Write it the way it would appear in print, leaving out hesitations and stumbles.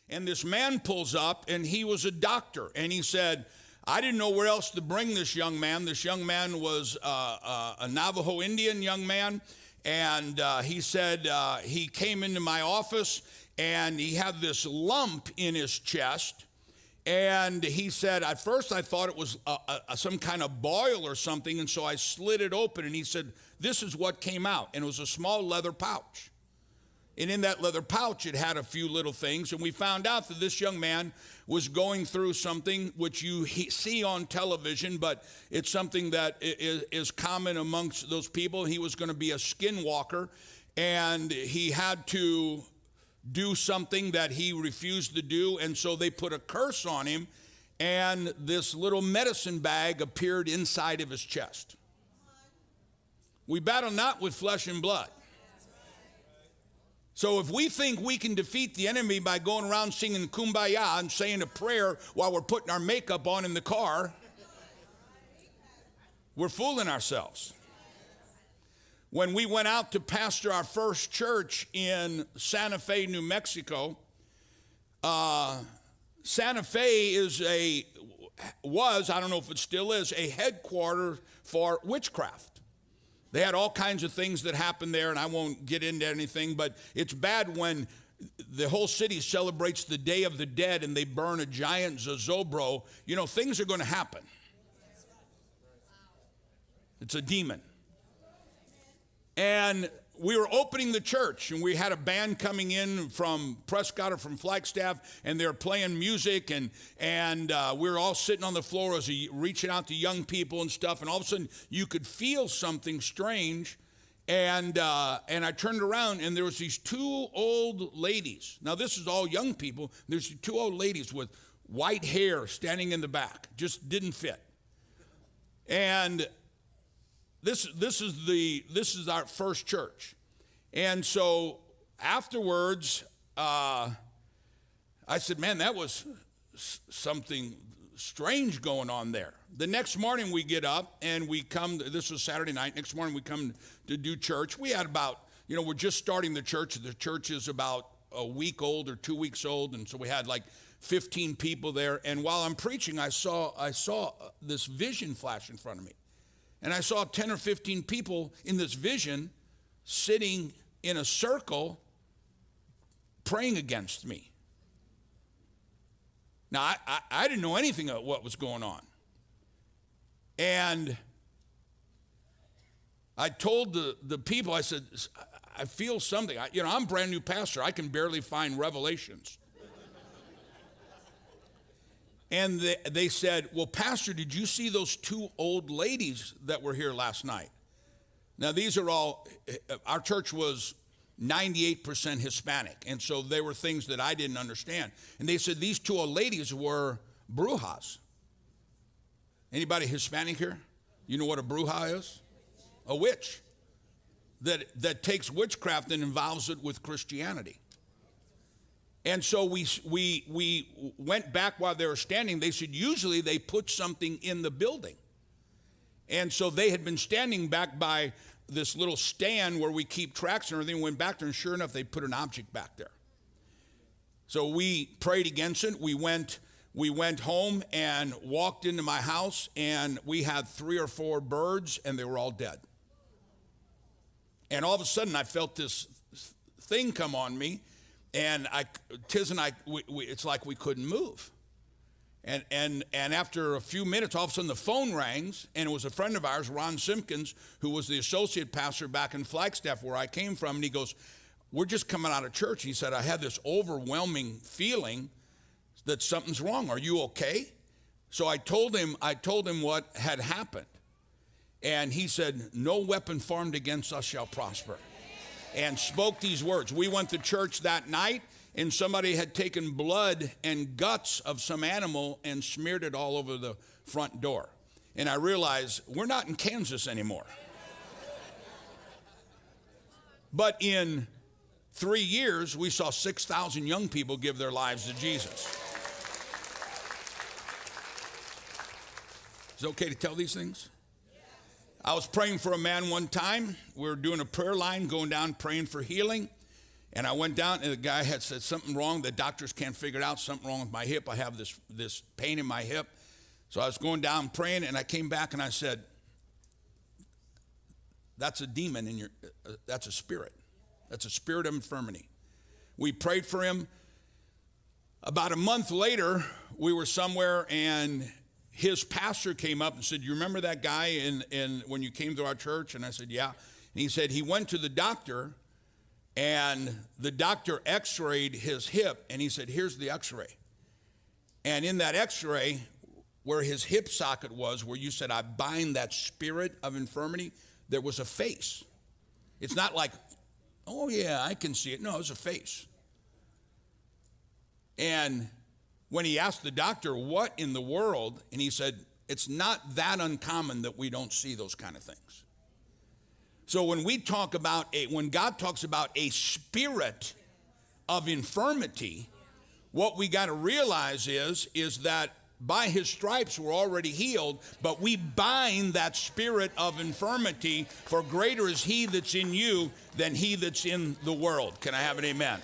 And this man pulls up, and he was a doctor. And he said, I didn't know where else to bring this young man. This young man was a Navajo Indian young man. And he said he came into my office, and he had this lump in his chest. And he said, at first I thought it was some kind of boil or something, and so I slid it open, and he said, this is what came out. And it was a small leather pouch. And in that leather pouch, it had a few little things, and we found out that this young man was going through something which you see on television, but it's something that is common amongst those people. He was going to be a skinwalker, and he had to do something that he refused to do, and so they put a curse on him, and this little medicine bag appeared inside of his chest. We battle not with flesh and blood. So if we think we can defeat the enemy by going around singing Kumbaya and saying a prayer while we're putting our makeup on in the car, we're fooling ourselves. When we went out to pastor our first church in Santa Fe, New Mexico, Santa Fe was, I don't know if it still is, a headquarters for witchcraft. They had all kinds of things that happened there, and I won't get into anything, but it's bad when the whole city celebrates the Day of the Dead and they burn a giant zozobro. You know, things are going to happen. It's a demon. And we were opening the church, and we had a band coming in from Prescott or from Flagstaff, and they were playing music, and we were all sitting on the floor as reaching out to young people and stuff, and all of a sudden you could feel something strange, and I turned around, and there was these two old ladies. Now this is all young people. There's two old ladies with white hair standing in the back, just didn't fit, and This is our first church. And so afterwards, I said, man, that was something strange going on there. The next morning we get up and we come, this was Saturday night, next morning we come to do church. We had about, we're just starting the church. The church is about a week old or 2 weeks old, and so we had like 15 people there. And while I'm preaching, I saw this vision flash in front of me. And I saw 10 or 15 people in this vision sitting in a circle praying against me. Now, I didn't know anything of what was going on. And I told the people, I said, I feel something. I'm a brand new pastor. I can barely find revelations. And they said, well, Pastor, did you see those two old ladies that were here last night? Now, these are all, our church was 98% Hispanic, and so they were things that I didn't understand. And they said these two old ladies were brujas. Anybody Hispanic here? You know what a bruja is? A witch that takes witchcraft and involves it with Christianity. And so we went back while they were standing. They said usually they put something in the building. And so they had been standing back by this little stand where we keep tracks and everything. Went back there, and sure enough, they put an object back there. So we prayed against it. We went home and walked into my house, and we had 3 or 4 birds, and they were all dead. And all of a sudden, I felt this thing come on me. And Tiz and I, it's like we couldn't move. And after a few minutes, all of a sudden the phone rings, and it was a friend of ours, Ron Simpkins, who was the associate pastor back in Flagstaff where I came from. And he goes, we're just coming out of church. He said, I had this overwhelming feeling that something's wrong. Are you okay? So I told him what had happened. And he said, no weapon formed against us shall prosper. And spoke these words. We went to church that night, and somebody had taken blood and guts of some animal and smeared it all over the front door. And I realized we're not in Kansas anymore. But in 3 years, we saw 6,000 young people give their lives to Jesus. Is it okay to tell these things? I was praying for a man one time. We were doing a prayer line, going down praying for healing. And I went down, and the guy had said something wrong. The doctors can't figure it out, something wrong with my hip. I have this pain in my hip. So I was going down praying, and I came back and I said, that's a demon in your, that's a spirit. That's a spirit of infirmity. We prayed for him. About a month later, we were somewhere, and his pastor came up and said, you remember that guy in when you came to our church? And I said, yeah. And he said he went to the doctor, and the doctor x-rayed his hip, and he said, here's the x-ray. And in that x-ray, where his hip socket was, where you said, I bind that spirit of infirmity, there was a face. It's not like, oh yeah, I can see it. No, it was a face. And when he asked the doctor, what in the world? And he said, it's not that uncommon that we don't see those kind of things. So when we talk about when God talks about a spirit of infirmity, what we got to realize is that by his stripes we're already healed, but we bind that spirit of infirmity, for greater is he that's in you than he that's in the world. Can I have an amen?